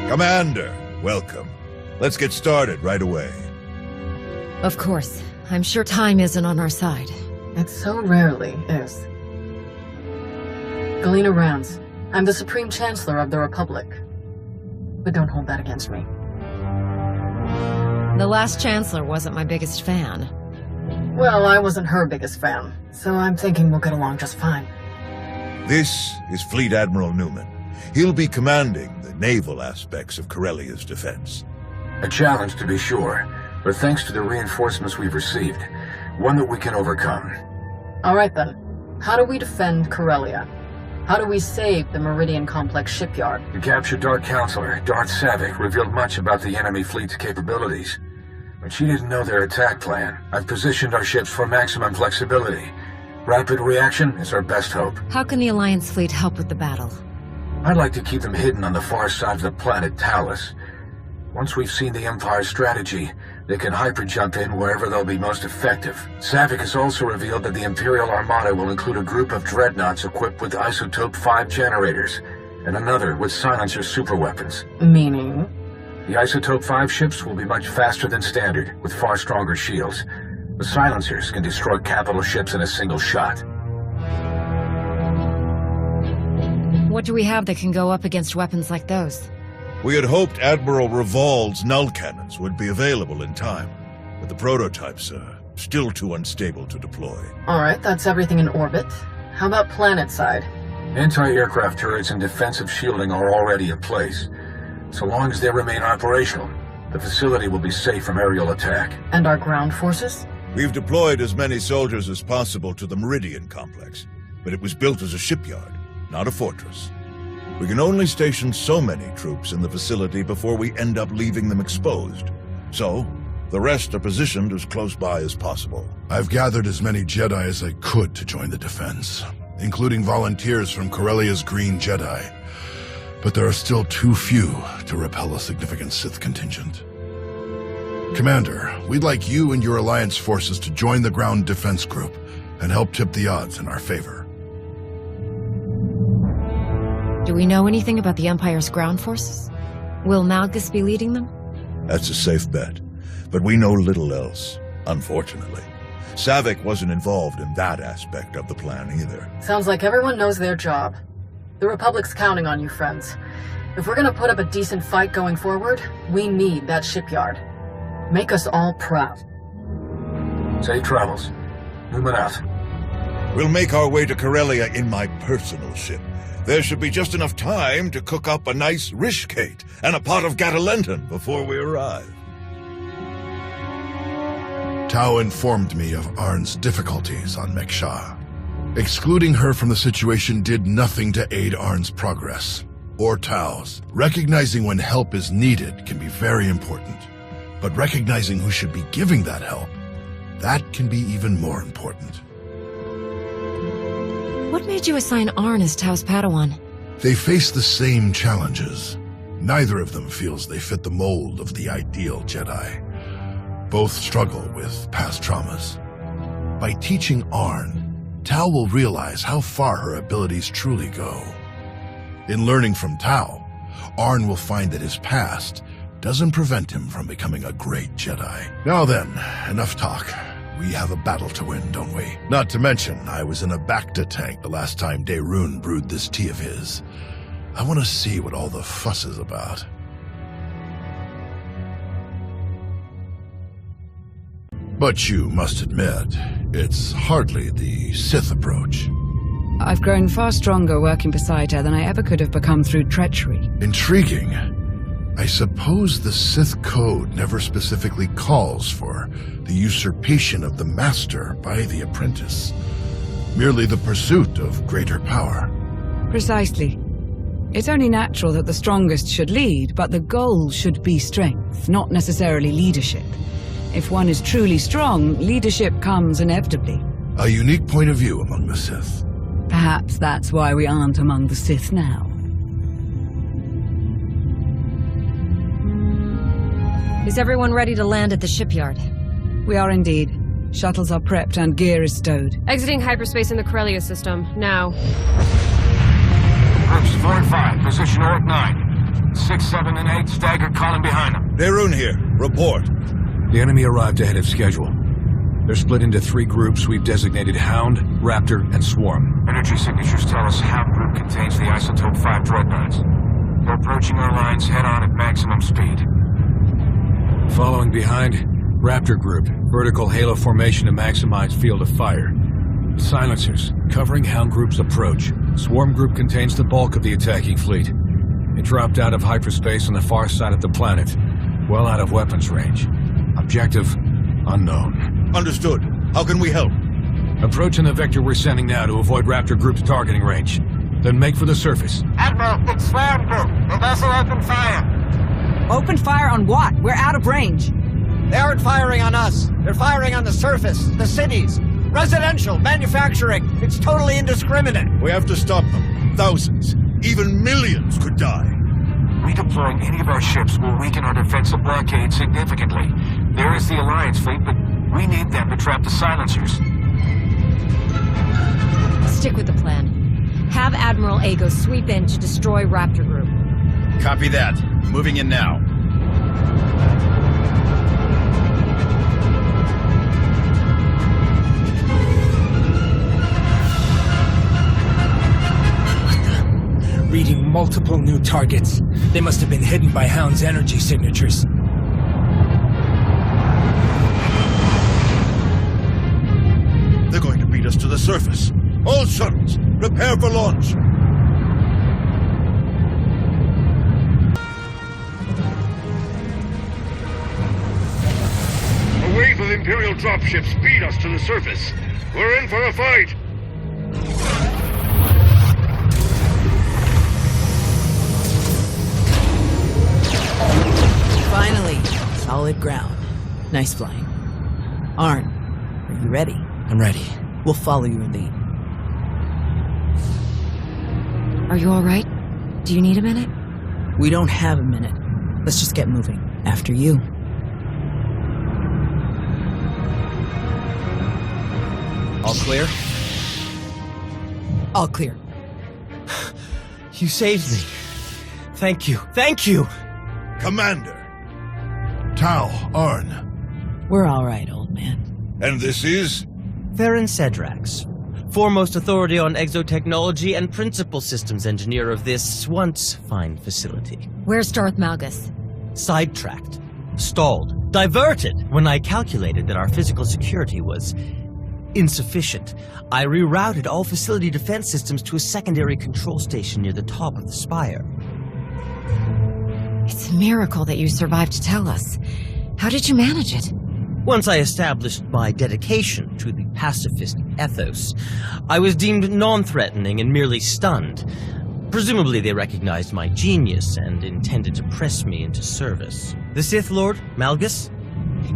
Commander, welcome. Let's get started right away. Of course. I'm sure time isn't on our side. It so rarely is. Galena Rance. I'm the Supreme Chancellor of the Republic. But don't hold that against me. The last Chancellor wasn't my biggest fan. Well, I wasn't her biggest fan, so I'm thinking we'll get along just fine. This is Fleet Admiral Newman. He'll be commanding the naval aspects of Corellia's defense. A challenge, to be sure, but thanks to the reinforcements we've received, one that we can overcome. All right then. How do we defend Corellia? How do we save the Meridian Complex shipyard? The captured Dark Counselor, Darth Savik, revealed much about the enemy fleet's capabilities. But she didn't know their attack plan. I've positioned our ships for maximum flexibility. Rapid reaction is our best hope. How can the Alliance fleet help with the battle? I'd like to keep them hidden on the far side of the planet Talos. Once we've seen the Empire's strategy, they can hyper-jump in wherever they'll be most effective. Savik has also revealed that the Imperial Armada will include a group of dreadnoughts equipped with Isotope 5 generators, and another with silencer superweapons. Meaning? The Isotope 5 ships will be much faster than standard, with far stronger shields. The silencers can destroy capital ships in a single shot. What do we have that can go up against weapons like those? We had hoped Admiral Revol's null cannons would be available in time, but the prototypes are still too unstable to deploy. Alright, that's everything in orbit. How about planet side? Anti-aircraft turrets and defensive shielding are already in place. So long as they remain operational, the facility will be safe from aerial attack. And our ground forces? We've deployed as many soldiers as possible to the Meridian Complex, but it was built as a shipyard, not a fortress. We can only station so many troops in the facility before we end up leaving them exposed. So, the rest are positioned as close by as possible. I've gathered as many Jedi as I could to join the defense, including volunteers from Corellia's Green Jedi. But there are still too few to repel a significant Sith contingent. Commander, we'd like you and your Alliance forces to join the ground defense group and help tip the odds in our favor. Do we know anything about the Empire's ground forces? Will Malgus be leading them? That's a safe bet, but we know little else, unfortunately. Savik wasn't involved in that aspect of the plan either. Sounds like everyone knows their job. The Republic's counting on you, friends. If we're gonna put up a decent fight going forward, we need that shipyard. Make us all proud. Safe travels. Newman out. We'll make our way to Corellia in my personal ship. There should be just enough time to cook up a nice rishkate and a pot of Gatalenton before we arrive. Tau informed me of Arn's difficulties on Mek-Sha. Excluding her from the situation did nothing to aid Arn's progress, or Tau's. Recognizing when help is needed can be very important, but recognizing who should be giving that help, that can be even more important. What made you assign Arn as Tau's Padawan? They face the same challenges. Neither of them feels they fit the mold of the ideal Jedi. Both struggle with past traumas. By teaching Arn, Tau will realize how far her abilities truly go. In learning from Tau, Arn will find that his past doesn't prevent him from becoming a great Jedi. Now then, enough talk. We have a battle to win, don't we? Not to mention, I was in a Bacta tank the last time Daerun brewed this tea of his. I want to see what all the fuss is about. But you must admit, it's hardly the Sith approach. I've grown far stronger working beside her than I ever could have become through treachery. Intriguing. I suppose the Sith Code never specifically calls for the usurpation of the Master by the apprentice. Merely the pursuit of greater power. Precisely. It's only natural that the strongest should lead, but the goal should be strength, not necessarily leadership. If one is truly strong, leadership comes inevitably. A unique point of view among the Sith. Perhaps that's why we aren't among the Sith now. Is everyone ready to land at the shipyard? We are indeed. Shuttles are prepped and gear is stowed. Exiting hyperspace in the Corellia system, now. Groups 4 and 5, position Orc 9. 6, 7, and 8 staggered column behind them. Darun here. Report. The enemy arrived ahead of schedule. They're split into 3 groups we've designated Hound, Raptor, and Swarm. Energy signatures tell us Hound group contains the Isotope 5 dreadnoughts. They're approaching our lines head-on at maximum speed. Following behind, Raptor group, vertical halo formation to maximize field of fire. Silencers, covering Hound group's approach. Swarm group contains the bulk of the attacking fleet. It dropped out of hyperspace on the far side of the planet, well out of weapons range. Objective, unknown. Understood. How can we help? Approaching the vector we're sending now to avoid Raptor group's targeting range. Then make for the surface. Admiral, it's Swarm group. The vessel opened fire. Open fire on what? We're out of range. They aren't firing on us. They're firing on the surface, the cities. Residential, manufacturing. It's totally indiscriminate. We have to stop them. Thousands, even millions could die. Redeploying any of our ships will weaken our defensive blockade significantly. There is the Alliance fleet, but we need them to trap the silencers. Stick with the plan. Have Admiral Ago sweep in to destroy Raptor Group. Copy that. Moving in now. Reading multiple new targets. They must have been hidden by Hound's energy signatures. They're going to beat us to the surface. All shuttles, prepare for launch. A wave of Imperial dropships beat us to the surface. We're in for a fight. Finally, solid ground. Nice flying. Arn, are you ready? I'm ready. We'll follow your lead. Are you all right? Do you need a minute? We don't have a minute. Let's just get moving. After you. All clear? All clear. You saved me. Thank you. Thank you! Commander. Tau, Arn. We're all right, old man. And this is? Theron Cedrax, foremost authority on exotechnology and principal systems engineer of this once fine facility. Where's Darth Malgus? Sidetracked, stalled, diverted when I calculated that our physical security was insufficient. I rerouted all facility defense systems to a secondary control station near the top of the spire. It's a miracle that you survived to tell us. How did you manage it? Once I established my dedication to the pacifist ethos, I was deemed non-threatening and merely stunned. Presumably they recognized my genius and intended to press me into service. The Sith Lord, Malgus,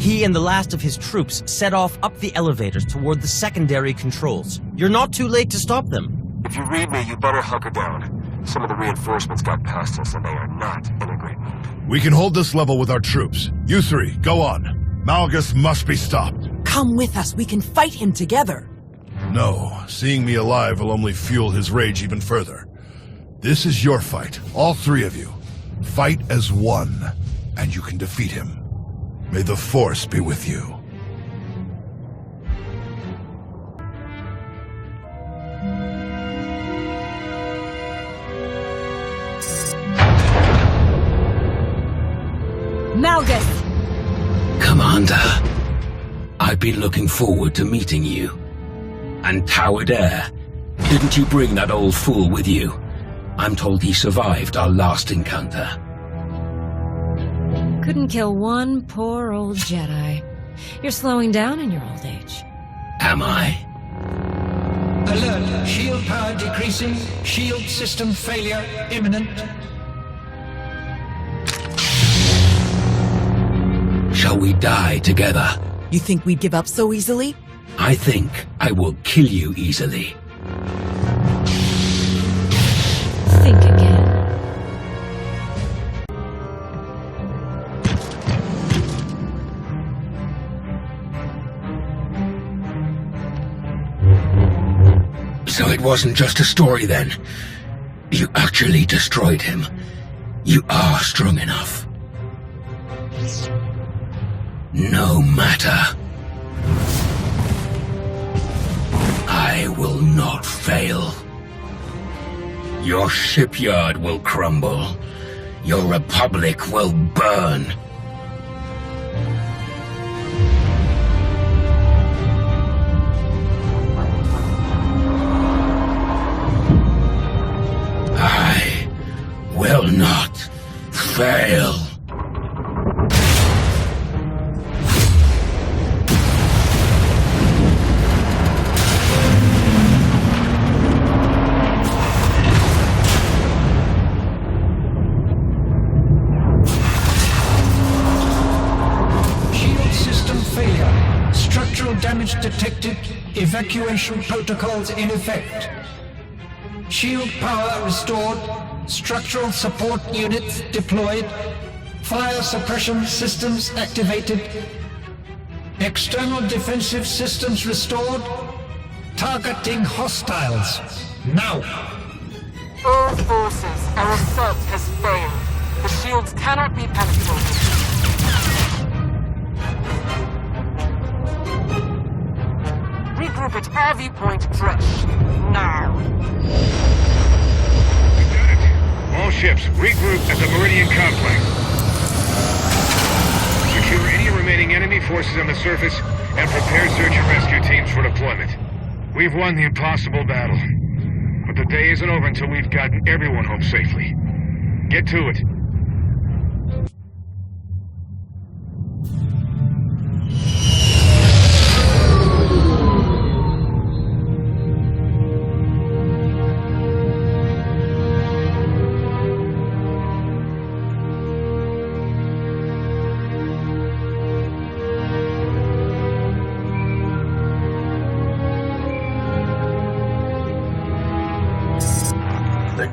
he and the last of his troops set off up the elevators toward the secondary controls. You're not too late to stop them. If you read me, you better hunker down. Some of the reinforcements got past us and they are not integrating. We can hold this level with our troops. You 3, go on. Malgus must be stopped. Come with us. We can fight him together. No, seeing me alive will only fuel his rage even further. This is your fight, all 3 of you. Fight as one, and you can defeat him. May the Force be with you. Malgus! Commander, I've been looking forward to meeting you. And Towered Air, didn't you bring that old fool with you? I'm told he survived our last encounter. Couldn't kill one poor old Jedi. You're slowing down in your old age. Am I? Alert. Shield power decreasing. Shield system failure imminent. Shall we die together? You think we'd give up so easily? I think I will kill you easily. Think again. So it wasn't just a story then. You actually destroyed him. You are strong enough. No matter. I will not fail. Your shipyard will crumble. Your republic will burn. I will not fail. Damage detected. Evacuation protocols in effect. Shield power restored. Structural support units deployed. Fire suppression systems activated. External defensive systems restored. Targeting hostiles. Now! All forces, our assault has failed. The shields cannot be penetrated. Regroup at our viewpoint fresh. Now. Lieutenant, all ships, regroup at the Meridian Complex. Secure any remaining enemy forces on the surface and prepare search and rescue teams for deployment. We've won the impossible battle. But the day isn't over until we've gotten everyone home safely. Get to it.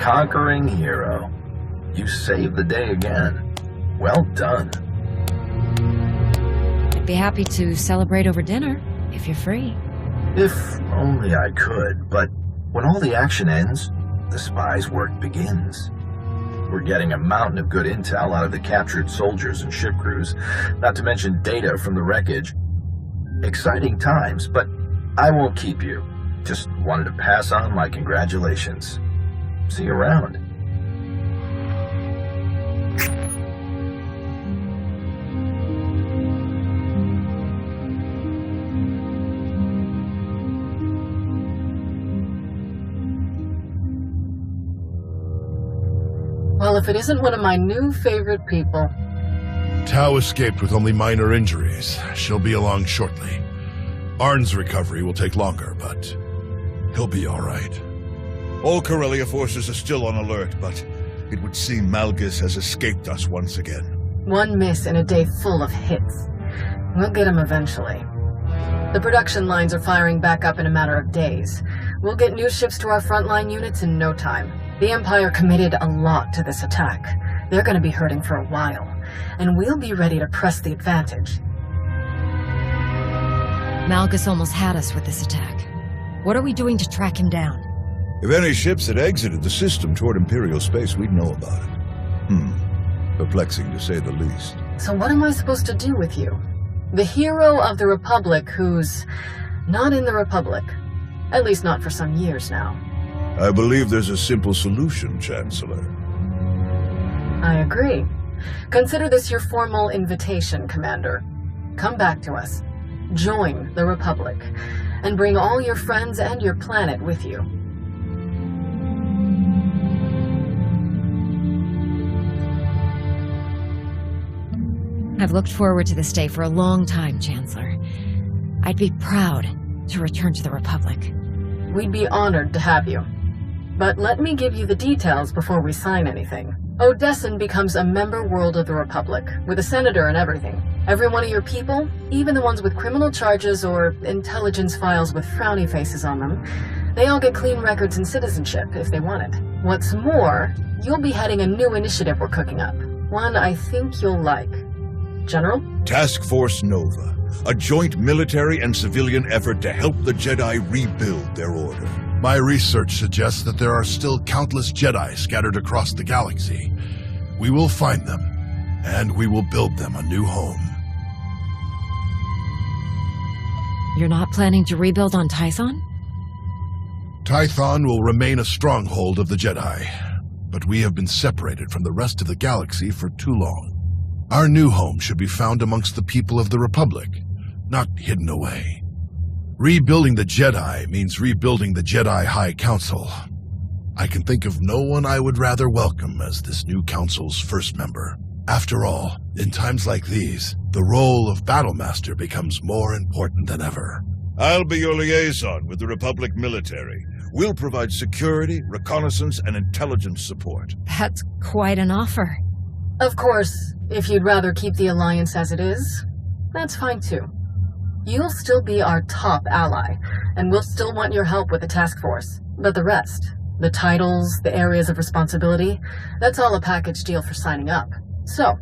Conquering hero. You saved the day again. Well done. I'd be happy to celebrate over dinner, if you're free. If only I could, but when all the action ends, the spies' work begins. We're getting a mountain of good intel out of the captured soldiers and ship crews, not to mention data from the wreckage. Exciting times, but I won't keep you. Just wanted to pass on my congratulations. See you around. Well, if it isn't one of my new favorite people. Tau escaped with only minor injuries. She'll be along shortly. Arn's recovery will take longer, but he'll be all right. All Corellia forces are still on alert, but it would seem Malgus has escaped us once again. One miss in a day full of hits. We'll get him eventually. The production lines are firing back up in a matter of days. We'll get new ships to our frontline units in no time. The Empire committed a lot to this attack. They're going to be hurting for a while, and we'll be ready to press the advantage. Malgus almost had us with this attack. What are we doing to track him down? If any ships had exited the system toward Imperial space, we'd know about it. Perplexing to say the least. So what am I supposed to do with you? The hero of the Republic who's not in the Republic. At least not for some years now. I believe there's a simple solution, Chancellor. I agree. Consider this your formal invitation, Commander. Come back to us. Join the Republic. And bring all your friends and your planet with you. I've looked forward to this day for a long time, Chancellor. I'd be proud to return to the Republic. We'd be honored to have you. But let me give you the details before we sign anything. Odesson becomes a member world of the Republic, with a senator and everything. Every one of your people, even the ones with criminal charges or intelligence files with frowny faces on them, they all get clean records and citizenship if they want it. What's more, you'll be heading a new initiative we're cooking up. One I think you'll like. General? Task Force Nova, a joint military and civilian effort to help the Jedi rebuild their order. My research suggests that there are still countless Jedi scattered across the galaxy. We will find them, and we will build them a new home. You're not planning to rebuild on Tython? Tython will remain a stronghold of the Jedi, but we have been separated from the rest of the galaxy for too long. Our new home should be found amongst the people of the Republic, not hidden away. Rebuilding the Jedi means rebuilding the Jedi High Council. I can think of no one I would rather welcome as this new council's first member. After all, in times like these, the role of Battlemaster becomes more important than ever. I'll be your liaison with the Republic military. We'll provide security, reconnaissance, and intelligence support. That's quite an offer. Of course, if you'd rather keep the Alliance as it is, that's fine too. You'll still be our top ally, and we'll still want your help with the task force. But the rest, the titles, the areas of responsibility, that's all a package deal for signing up. So,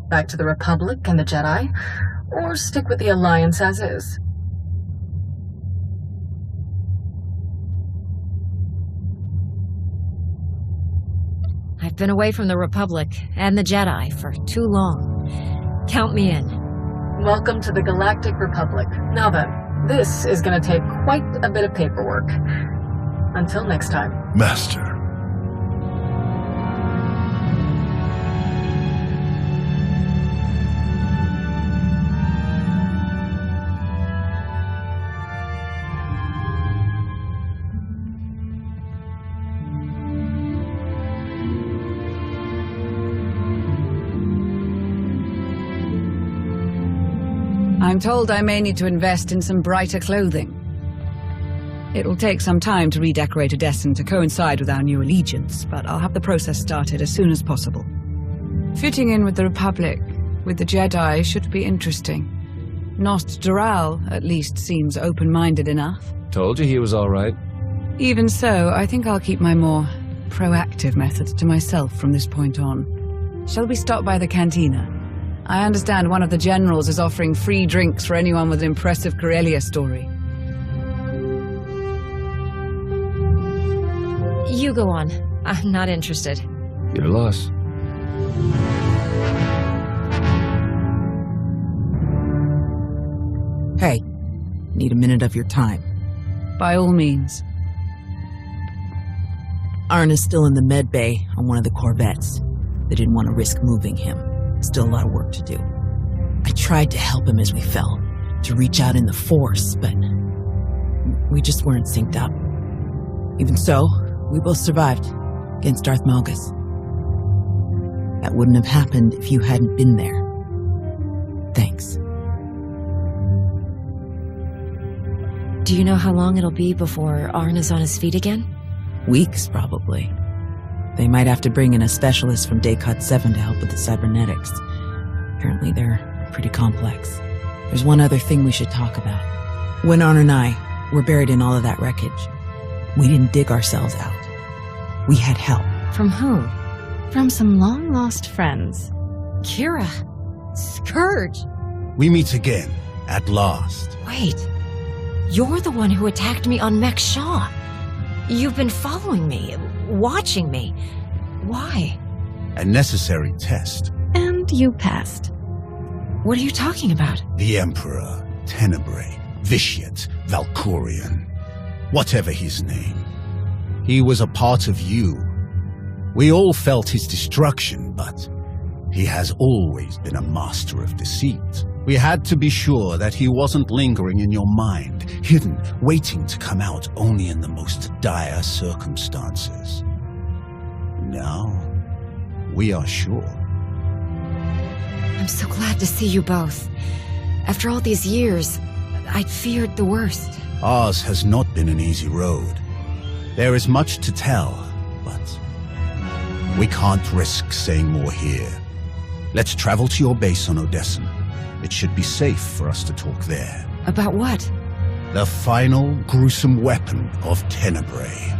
back to the Republic and the Jedi, or stick with the Alliance as is. I've been away from the Republic and the Jedi for too long. Count me in. Welcome to the Galactic Republic. Now then, this is going to take quite a bit of paperwork. Until next time. Master. I'm told I may need to invest in some brighter clothing. It'll take some time to redecorate Odessen to coincide with our new allegiance, but I'll have the process started as soon as possible. Fitting in with the Republic, with the Jedi, should be interesting. Nost Doral, at least, seems open-minded enough. Told you he was all right. Even so, I think I'll keep my more proactive methods to myself from this point on. Shall we stop by the cantina? I understand one of the generals is offering free drinks for anyone with an impressive Corellia story. You go on. I'm not interested. Your loss. Hey, need a minute of your time. By all means. Arn is still in the med bay on one of the corvettes. They didn't want to risk moving him. Still a lot of work to do. I tried to help him as we fell, to reach out in the Force, but we just weren't synced up. Even so, we both survived against Darth Malgus. That wouldn't have happened if you hadn't been there. Thanks. Do you know how long it'll be before Arn is on his feet again? Weeks, probably. They might have to bring in a specialist from Daycut 7 to help with the cybernetics. Apparently they're pretty complex. There's one other thing we should talk about. When Arn and I were buried in all of that wreckage, we didn't dig ourselves out. We had help. From whom? From some long-lost friends. Kira. Scourge. We meet again, at last. Wait. You're the one who attacked me on Mek-Sha. You've been following me, watching me. Why? A necessary test. And you passed. What are you talking about? The Emperor, Tenebrae, Vitiate, Valkorion, whatever his name. He was a part of you. We all felt his destruction, but he has always been a master of deceit. We had to be sure that he wasn't lingering in your mind, hidden, waiting to come out only in the most dire circumstances. Now, we are sure. I'm so glad to see you both. After all these years, I'd feared the worst. Ours has not been an easy road. There is much to tell, but we can't risk saying more here. Let's travel to your base on Odessen. It should be safe for us to talk there. About what? The final gruesome weapon of Tenebrae.